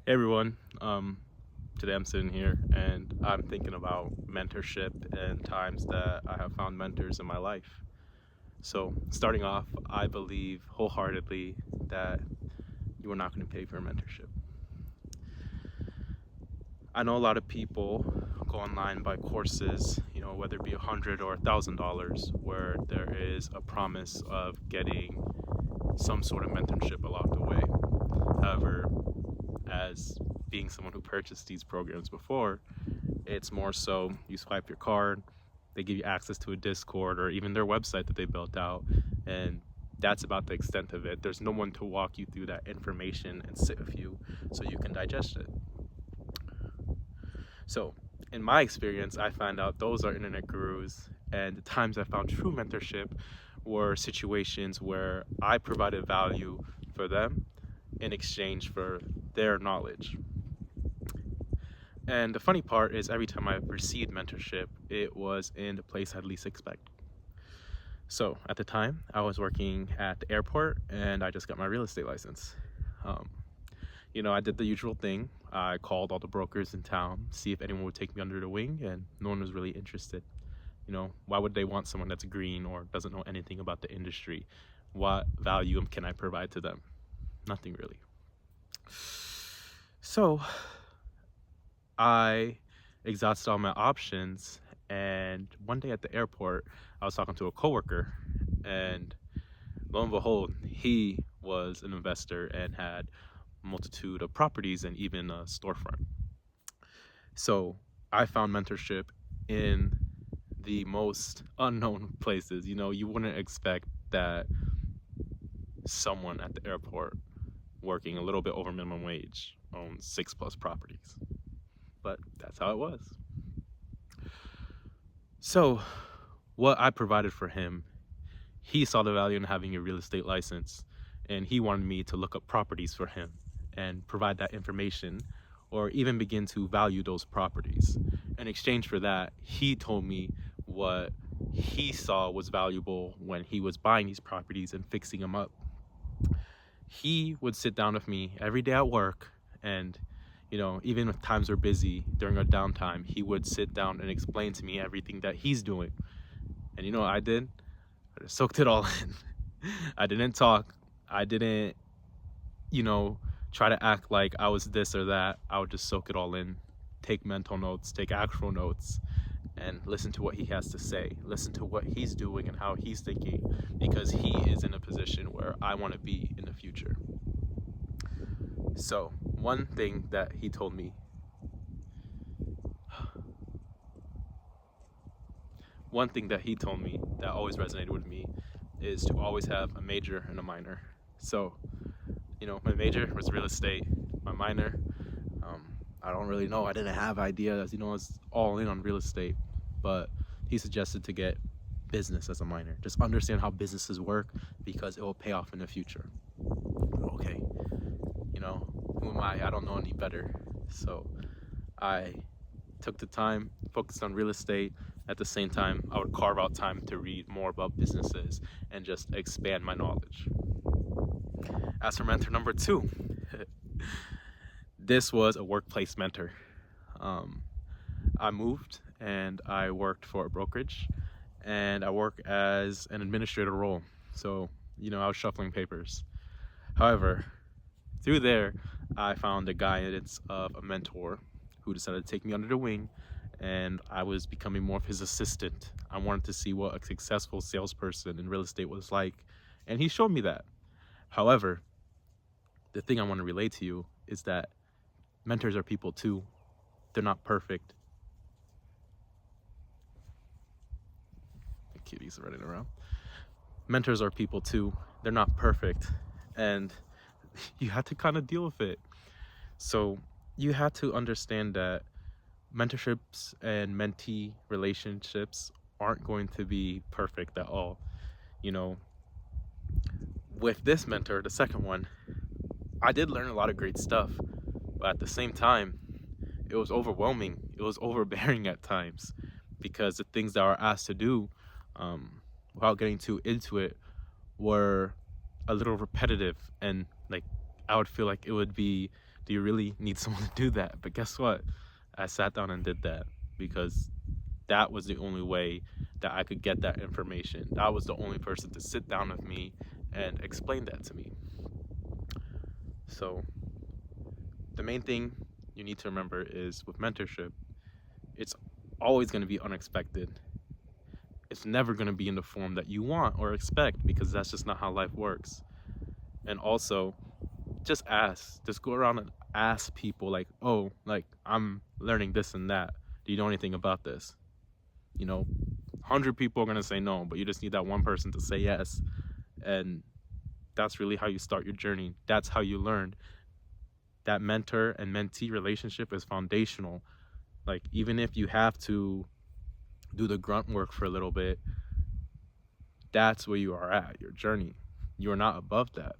Hey everyone, today I'm sitting here and I'm thinking about mentorship and times that I have found mentors in my life. So, starting off, I believe wholeheartedly that you are not going to pay for mentorship. I know a lot of people go online, buy courses, whether it be $100 or $1,000, where there is a promise of getting some sort of mentorship along the way. However, as being someone who purchased these programs before, it's more so you swipe your card, they give you access to a Discord or even their website that they built out, and that's about the extent of it. There's no one to walk you through that information and sit with you so you can digest it. So, in my experience, I found out those are internet gurus, and the times I found true mentorship were situations where I provided value for them in exchange for their knowledge. And the funny part is every time I received mentorship, it was in the place I'd least expect. So at the time, I was working at the airport and I just got my real estate license. Um, I did the usual thing. I called all the brokers in town, see if anyone would take me under the wing, and no one was really interested. Why would they want someone that's green or doesn't know anything about the industry? What value can I provide to them? Nothing really. So I exhausted all my options, and one day at the airport, I was talking to a coworker, and lo and behold, he was an investor and had a multitude of properties and even a storefront. So I found mentorship in the most unknown places. You wouldn't expect that someone at the airport working a little bit over minimum wage owns 6+ properties, but that's how it was. So what I provided for him, he saw the value in having a real estate license, and he wanted me to look up properties for him and provide that information or even begin to value those properties. In exchange for that, he told me what he saw was valuable when he was buying these properties and fixing them up. He would sit down with me every day at work, and even if times were busy during our downtime, he would sit down and explain to me everything that he's doing. And what I did? I just soaked it all in. I didn't talk. I didn't, try to act like I was this or that. I would just soak it all in, take mental notes, take actual notes, and listen to what he has to say. Listen to what he's doing and how he's thinking, because he is in a position where I want to be in the future. So, one thing that he told me that always resonated with me is to always have a major and a minor. So, my major was real estate. My minor, I don't really know. I didn't have ideas. I was all in on real estate. But he suggested to get business as a minor. Just understand how businesses work because it will pay off in the future. Okay. Who am I? I don't know any better. So I took the time, focused on real estate. At the same time, I would carve out time to read more about businesses and just expand my knowledge. As for mentor number 2, this was a workplace mentor. I moved and I worked for a brokerage, and I work as an administrator role. So, I was shuffling papers. However, through there, I found the guidance of a mentor who decided to take me under the wing, and I was becoming more of his assistant. I wanted to see what a successful salesperson in real estate was like, and he showed me that. However, the thing I want to relate to you is that mentors are people too. They're not perfect. The kitties are running around. Mentors are people too. They're not perfect, and you have to kind of deal with it. So you have to understand that mentorships and mentee relationships aren't going to be perfect at all. With this mentor, the second one, I did learn a lot of great stuff, but at the same time, it was overwhelming. It was overbearing at times, because the things that I were asked to do, without getting too into it, were a little repetitive and like I would feel like it would be, do you really need someone to do that? But guess what? I sat down and did that because that was the only way that I could get that information. That was the only person to sit down with me and explain that to me. So the main thing you need to remember is with mentorship, it's always going to be unexpected. It's never going to be in the form that you want or expect, because that's just not how life works. And also, just ask. Just go around and ask people, like, oh, like, I'm learning this and that. Do you know anything about this? 100 people are going to say no, but you just need that one person to say yes. And that's really how you start your journey. That's how you learn. That mentor and mentee relationship is foundational. Like, even if you have to do the grunt work for a little bit, that's where you are at your journey. You are not above that.